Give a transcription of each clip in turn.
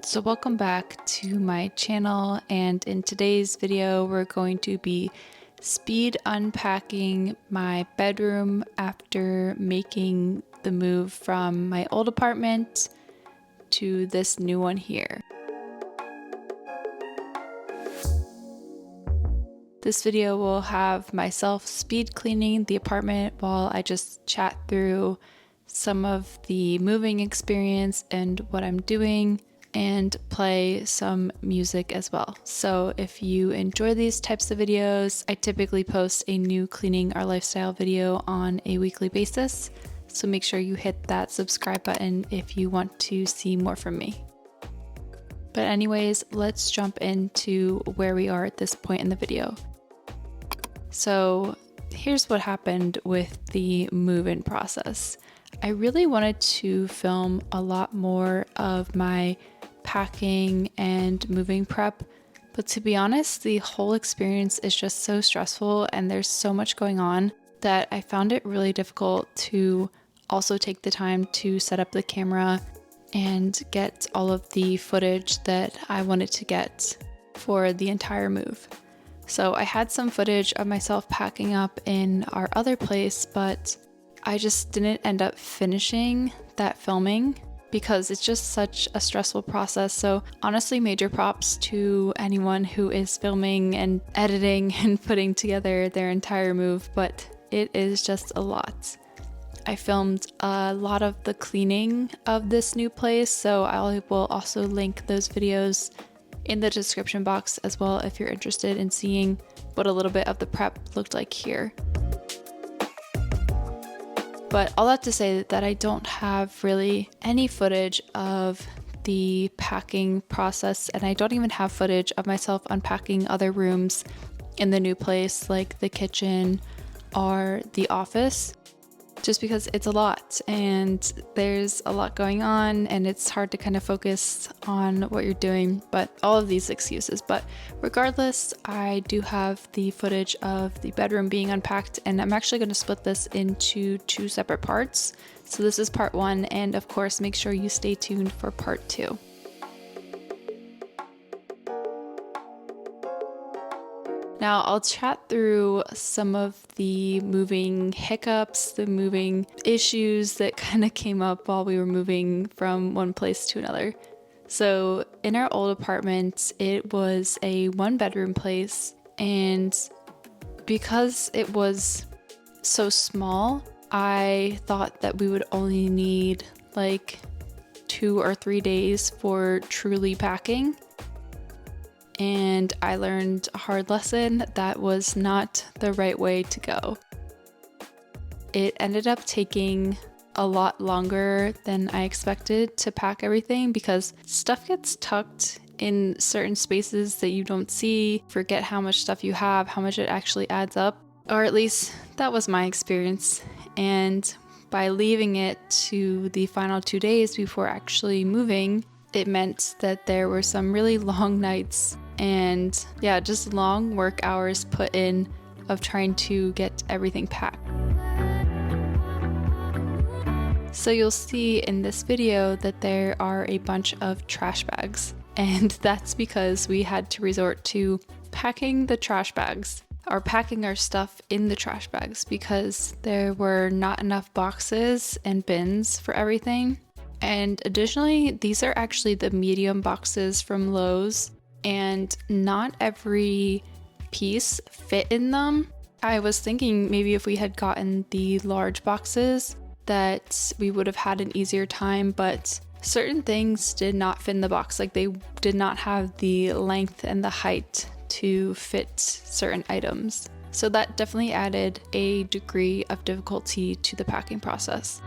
So welcome back to my channel, and in today's video we're going to be speed unpacking my bedroom after making the move from my old apartment to this new one here. This video will have myself speed cleaning the apartment while I just chat through some of the moving experience and what I'm doing, and play some music as well. So if you enjoy these types of videos, I typically post a new cleaning our lifestyle video on a weekly basis. So make sure you hit that subscribe button if you want to see more from me. But anyways, let's jump into where we are at this point in the video. So here's what happened with the move-in process. I really wanted to film a lot more of my packing and moving prep, but to be honest, the whole experience is just so stressful and there's so much going on that I found it really difficult to also take the time to set up the camera and get all of the footage that I wanted to get for the entire move. So I had some footage of myself packing up in our other place, but I just didn't end up finishing that filming because it's just such a stressful process. So honestly, major props to anyone who is filming and editing and putting together their entire move, but it is just a lot. I filmed a lot of the cleaning of this new place, so I will also link those videos in the description box as well if you're interested in seeing what a little bit of the prep looked like here. But all that to say that I don't have really any footage of the packing process, and I don't even have footage of myself unpacking other rooms in the new place like the kitchen or the office, just because it's a lot and there's a lot going on and it's hard to kind of focus on what you're doing, but all of these excuses. But regardless, I do have the footage of the bedroom being unpacked, and I'm actually going to split this into two separate parts. So this is part one, and of course make sure you stay tuned for part two. Now I'll chat through some of the moving hiccups, the moving issues that kind of came up while we were moving from one place to another. So in our old apartment, it was a one-bedroom place, and because it was so small, I thought that we would only need like 2 or 3 days for truly packing. And I learned a hard lesson. That was not the right way to go. It ended up taking a lot longer than I expected to pack everything because stuff gets tucked in certain spaces that you don't see, forget how much stuff you have, how much it actually adds up, or at least that was my experience. And by leaving it to the final 2 days before actually moving, it meant that there were some really long nights and just long work hours put in of trying to get everything packed. So you'll see in this video that there are a bunch of trash bags, and that's because we had to resort to packing the trash bags or packing our stuff in the trash bags because there were not enough boxes and bins for everything. And additionally, these are actually the medium boxes from Lowe's, and not every piece fit in them. I was thinking maybe if we had gotten the large boxes that we would have had an easier time, but certain things did not fit in the box. Like they did not have the length and the height to fit certain items. So that definitely added a degree of difficulty to the packing process.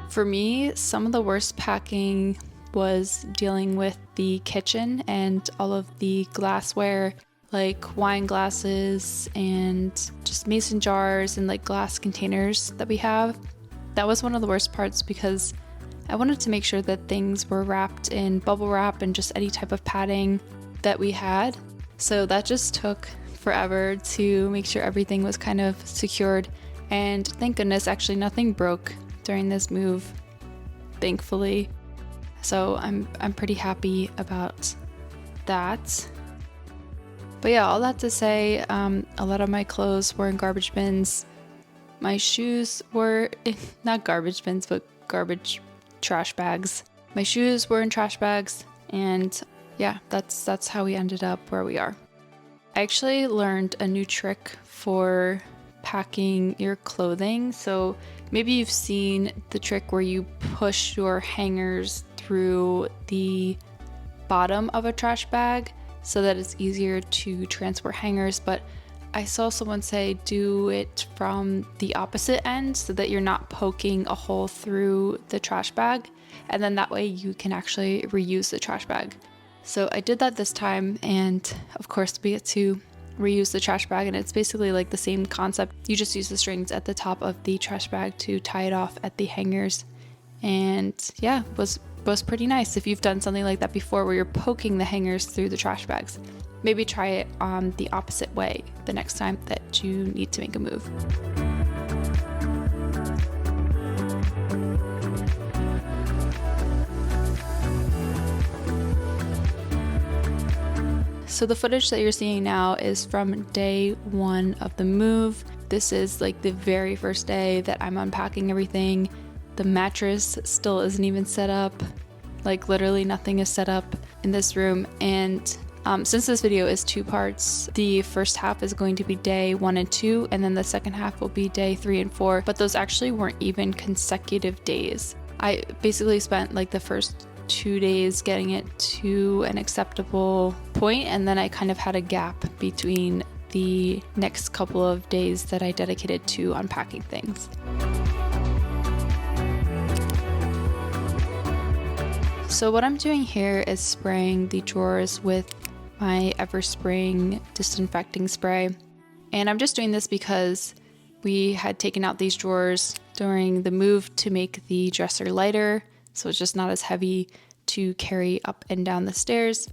For me, some of the worst packing was dealing with the kitchen and all of the glassware, like wine glasses and just mason jars and like glass containers that we have. That was one of the worst parts because I wanted to make sure that things were wrapped in bubble wrap and just any type of padding that we had. So that just took forever to make sure everything was kind of secured. And thank goodness, actually nothing broke during this move. thankfully. So I'm pretty happy about that. But yeah, all that to say, a lot of my clothes were in garbage bins. My shoes were in, not garbage bins, but garbage trash bags. My shoes were in trash bags, and yeah, that's how we ended up where we are. I actually learned a new trick for packing your clothing. So maybe you've seen the trick where you push your hangers through the bottom of a trash bag so that it's easier to transport hangers, but I saw someone say do it from the opposite end so that you're not poking a hole through the trash bag, and then that way you can actually reuse the trash bag. So I did that this time, and of course we get to reuse the trash bag, and it's basically like the same concept. You just use the strings at the top of the trash bag to tie it off at the hangers, and yeah, was pretty nice. If you've done something like that before where you're poking the hangers through the trash bags, maybe try it on the opposite way the next time that you need to make a move. So the footage that you're seeing now is from day 1 of the move. This is like the very first day that I'm unpacking everything. The mattress still isn't even set up. Like literally nothing is set up in this room. And since this video is 2 parts, the first half is going to be day 1 and 2, and then the second half will be day 3 and 4, but those actually weren't even consecutive days. I basically spent like the first 2 days getting it to an acceptable point, and then I kind of had a gap between the next couple of days that I dedicated to unpacking things. So what I'm doing here is spraying the drawers with my Everspring disinfecting spray. And I'm just doing this because we had taken out these drawers during the move to make the dresser lighter, so it's just not as heavy to carry up and down the stairs.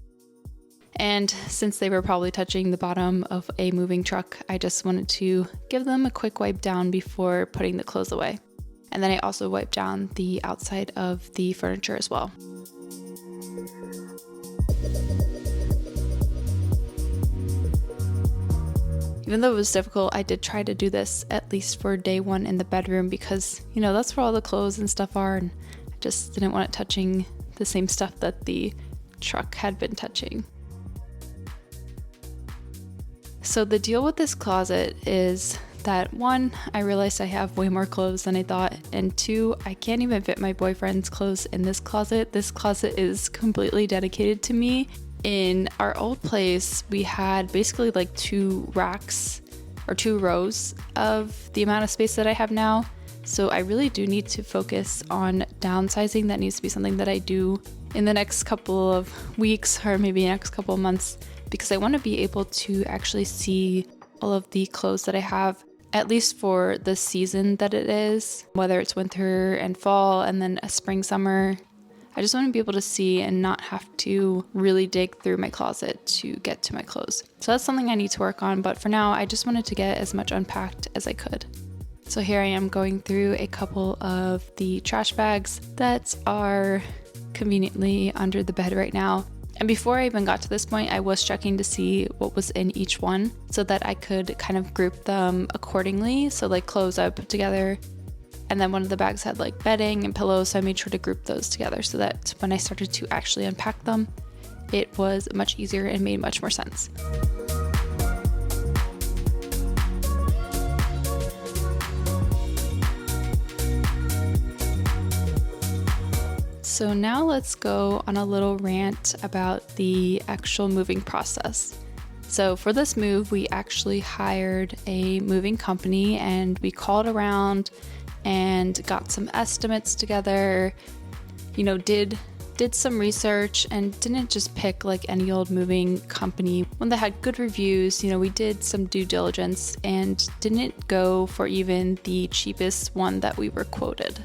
And since they were probably touching the bottom of a moving truck, I just wanted to give them a quick wipe down before putting the clothes away. And then I also wiped down the outside of the furniture as well. Even though it was difficult, I did try to do this at least for day 1 in the bedroom because, you know, that's where all the clothes and stuff are, and I just didn't want it touching the same stuff that the truck had been touching. So the deal with this closet is that 1, I realized I have way more clothes than I thought, and 2, I can't even fit my boyfriend's clothes in this closet. This closet is completely dedicated to me. In our old place, we had basically like 2 racks or 2 rows of the amount of space that I have now. So I really do need to focus on downsizing. That needs to be something that I do in the next couple of weeks or maybe next couple of months, because I want to be able to actually see all of the clothes that I have, at least for the season that it is, whether it's winter and fall and then a spring, summer. I just want to be able to see and not have to really dig through my closet to get to my clothes. So that's something I need to work on, but for now, I just wanted to get as much unpacked as I could. So here I am going through a couple of the trash bags that are conveniently under the bed right now. And before I even got to this point, I was checking to see what was in each one so that I could kind of group them accordingly. So like clothes I put together, and then one of the bags had like bedding and pillows, so I made sure to group those together so that when I started to actually unpack them, it was much easier and made much more sense. So now let's go on a little rant about the actual moving process. So for this move, we actually hired a moving company and we called around and got some estimates together, you know, did some research and didn't just pick like any old moving company. One that had good reviews, you know, we did some due diligence and didn't go for even the cheapest one that we were quoted.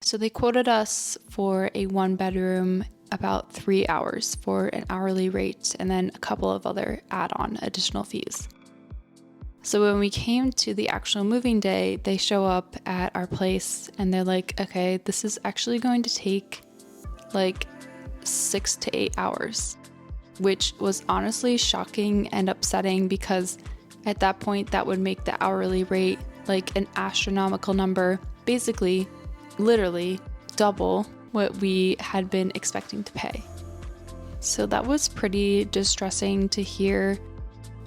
So they quoted us for a 1-bedroom about 3 hours for an hourly rate and then a couple of other add-on additional fees. So when we came to the actual moving day, they show up at our place and they're like, okay, this is actually going to take like 6 to 8 hours, which was honestly shocking and upsetting because at that point that would make the hourly rate like an astronomical number, basically, literally double what we had been expecting to pay. So that was pretty distressing to hear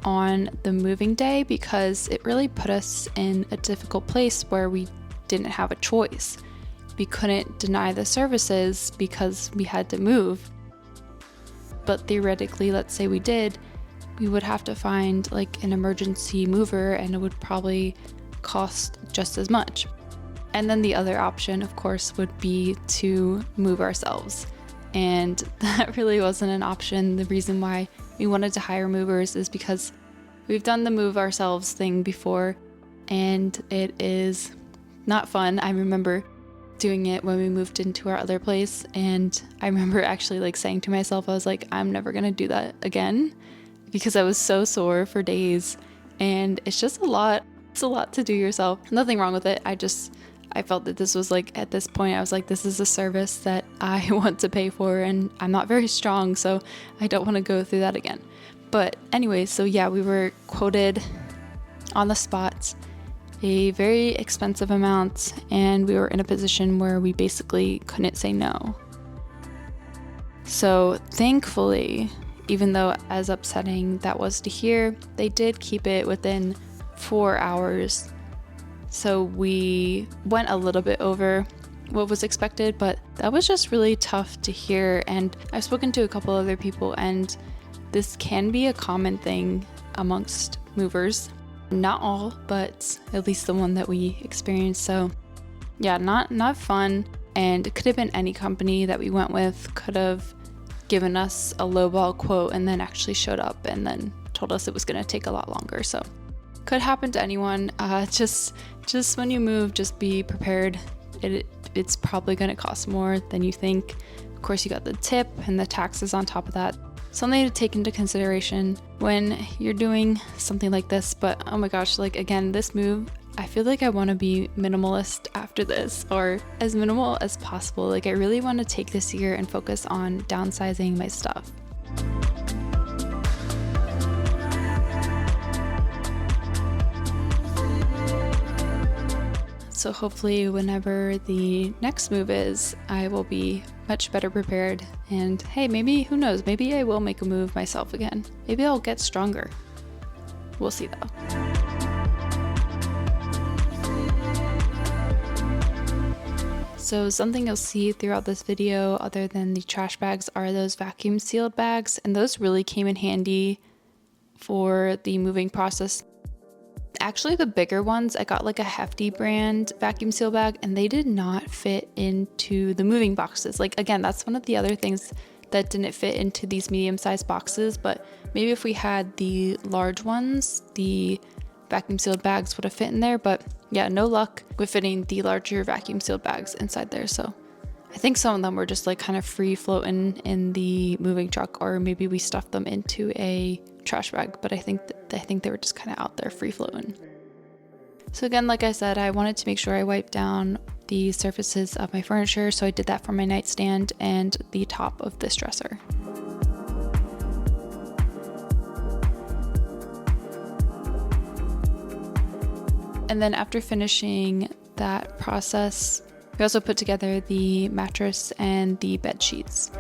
on the moving day because it really put us in a difficult place where we didn't have a choice. We couldn't deny the services because we had to move. But theoretically, let's say we did, we would have to find like an emergency mover and it would probably cost just as much. And then the other option, of course, would be to move ourselves. And that really wasn't an option. The reason why we wanted to hire movers is because we've done the move ourselves thing before and it is not fun. I remember doing it when we moved into our other place and I remember actually like saying to myself, I was like, I'm never gonna do that again because I was so sore for days and it's just a lot. It's a lot to do yourself. Nothing wrong with it. I felt that this was like, at this point, I was like, this is a service that I want to pay for and I'm not very strong, so I don't want to go through that again. But anyway, so yeah, we were quoted on the spot a very expensive amount and we were in a position where we basically couldn't say no. So thankfully, even though as upsetting that was to hear, they did keep it within 4 hours. So we went a little bit over what was expected, but that was just really tough to hear. And I've spoken to a couple other people and this can be a common thing amongst movers. Not all, but at least the one that we experienced. So yeah, not fun. And it could have been any company that we went with could have given us a lowball quote and then actually showed up and then told us it was going to take a lot longer. So could happen to anyone. Just when you move, just be prepared. It's probably going to cost more than you think. Of course, you got the tip and the taxes on top of that. Something to take into consideration when you're doing something like this. But oh my gosh, like again, this move, I feel like I want to be minimalist after this, or as minimal as possible. Like I really want to take this year and focus on downsizing my stuff. So hopefully whenever the next move is, I will be much better prepared. And hey, maybe, who knows, maybe I will make a move myself again. Maybe I'll get stronger. We'll see though. So something you'll see throughout this video other than the trash bags are those vacuum sealed bags. And those really came in handy for the moving process. Actually, the bigger ones, I got like a Hefty brand vacuum seal bag and they did not fit into the moving boxes. Like again, that's one of the other things that didn't fit into these medium-sized boxes, but maybe if we had the large ones, the vacuum sealed bags would have fit in there. But yeah, no luck with fitting the larger vacuum sealed bags inside there. So I think some of them were just like kind of free floating in the moving truck, or maybe we stuffed them into a trash bag, but I think they were just kind of out there free floating. So again, like I said, I wanted to make sure I wiped down the surfaces of my furniture, so I did that for my nightstand and the top of this dresser. And then after finishing that process, we also put together the mattress and the bed sheets.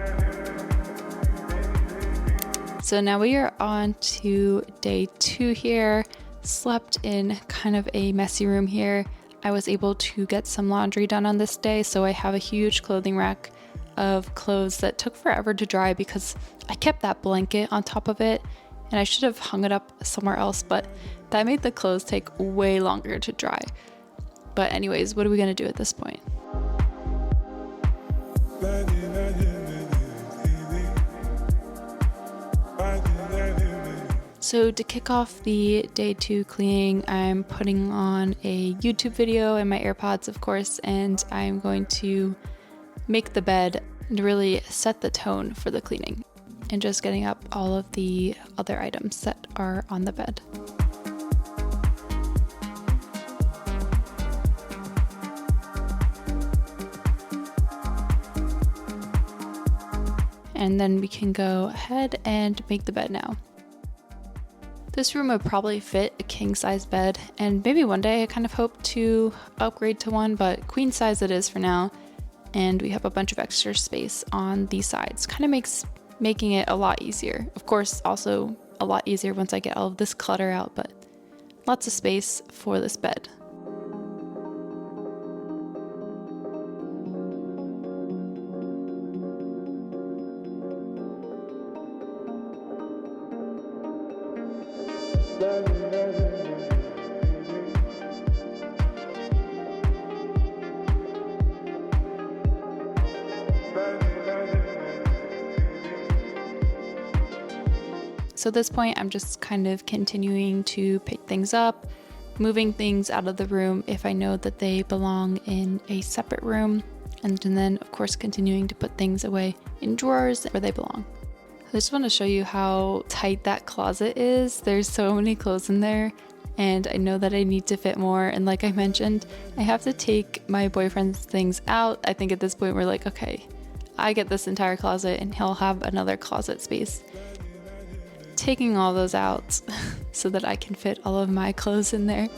So now we are on to day 2 here. Slept in kind of a messy room here. I was able to get some laundry done on this day, so I have a huge clothing rack of clothes that took forever to dry because I kept that blanket on top of it and I should have hung it up somewhere else, but that made the clothes take way longer to dry. But anyways, what are we gonna do at this point? So to kick off the day 2 cleaning, I'm putting on a YouTube video and my AirPods, of course, and I'm going to make the bed and really set the tone for the cleaning and just getting up all of the other items that are on the bed. and then we can go ahead and make the bed now. This room would probably fit a king size bed, and maybe one day I kind of hope to upgrade to one, but queen size it is for now. And we have a bunch of extra space on these sides. Kind of makes making it a lot easier. Of course, also a lot easier once I get all of this clutter out, but lots of space for this bed. So at this point, I'm just kind of continuing to pick things up, moving things out of the room if I know that they belong in a separate room, and then of course continuing to put things away in drawers where they belong. I just want to show you how tight that closet is. There's so many clothes in there, and I know that I need to fit more, and like I mentioned, I have to take my boyfriend's things out. I think at this point we're like, okay, I get this entire closet and he'll have another closet space. Taking all those out so that I can fit all of my clothes in there.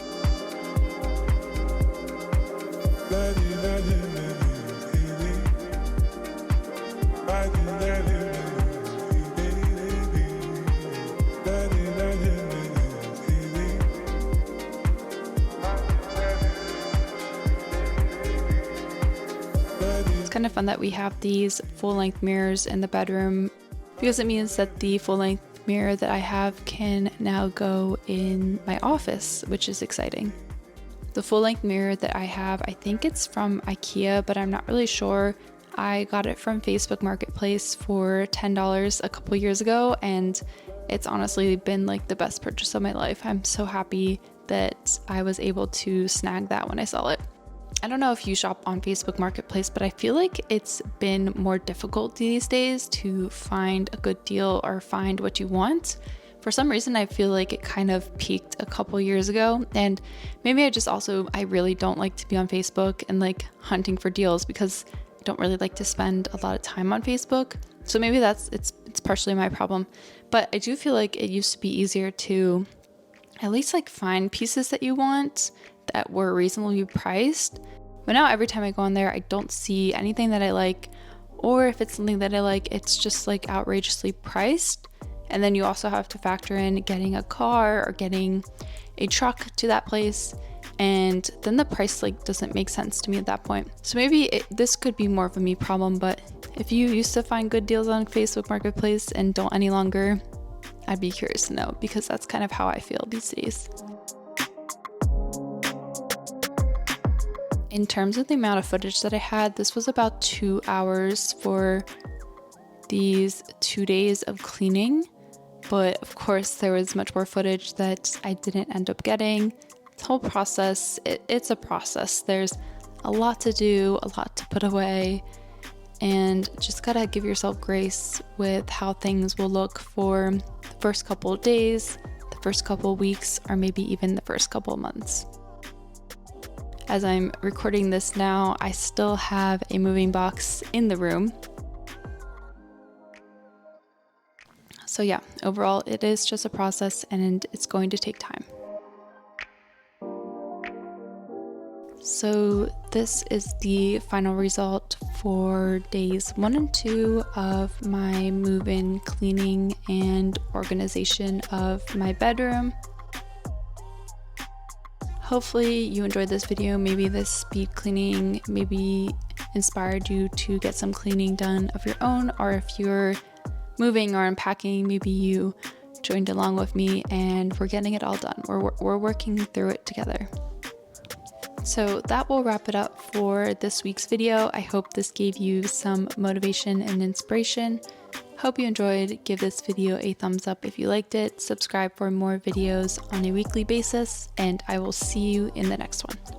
It's kind of fun that we have these full-length mirrors in the bedroom, because it means that the full-length mirror that I have can now go in my office, which is exciting. The full-length mirror that I have, I think it's from IKEA, but I'm not really sure. I got it from Facebook Marketplace for $10 a couple years ago, and it's honestly been like the best purchase of my life. I'm so happy that I was able to snag that when I saw it. I don't know if you shop on Facebook Marketplace, but I feel like it's been more difficult these days to find a good deal or find what you want. For some reason, I feel like it kind of peaked a couple years ago, and maybe I really don't like to be on Facebook and like hunting for deals because I don't really like to spend a lot of time on Facebook. So maybe it's partially my problem, but I do feel like it used to be easier to at least like find pieces that you want that were reasonably priced. But now every time I go on there, I don't see anything that I like, or if it's something that I like, it's just like outrageously priced. And then you also have to factor in getting a car or getting a truck to that place, and then the price like doesn't make sense to me at that point. So maybe this could be more of a me problem, but if you used to find good deals on Facebook Marketplace and don't any longer, I'd be curious to know, because that's kind of how I feel these days. In terms of the amount of footage that I had, this was about 2 hours for these 2 days of cleaning. But of course, there was much more footage that I didn't end up getting. The whole process, it's a process. There's a lot to do, a lot to put away, and just gotta give yourself grace with how things will look for the first couple of days, the first couple of weeks, or maybe even the first couple of months. As I'm recording this now, I still have a moving box in the room. So yeah, overall, it is just a process and it's going to take time. So this is the final result for days 1 and 2 of my move-in cleaning and organization of my bedroom. Hopefully you enjoyed this video. Maybe this speed cleaning maybe inspired you to get some cleaning done of your own, or if you're moving or unpacking, maybe you joined along with me and we're getting it all done. We're working through it together. So that will wrap it up for this week's video. I hope this gave you some motivation and inspiration. Hope you enjoyed. Give this video a thumbs up if you liked it. Subscribe for more videos on a weekly basis, and I will see you in the next one.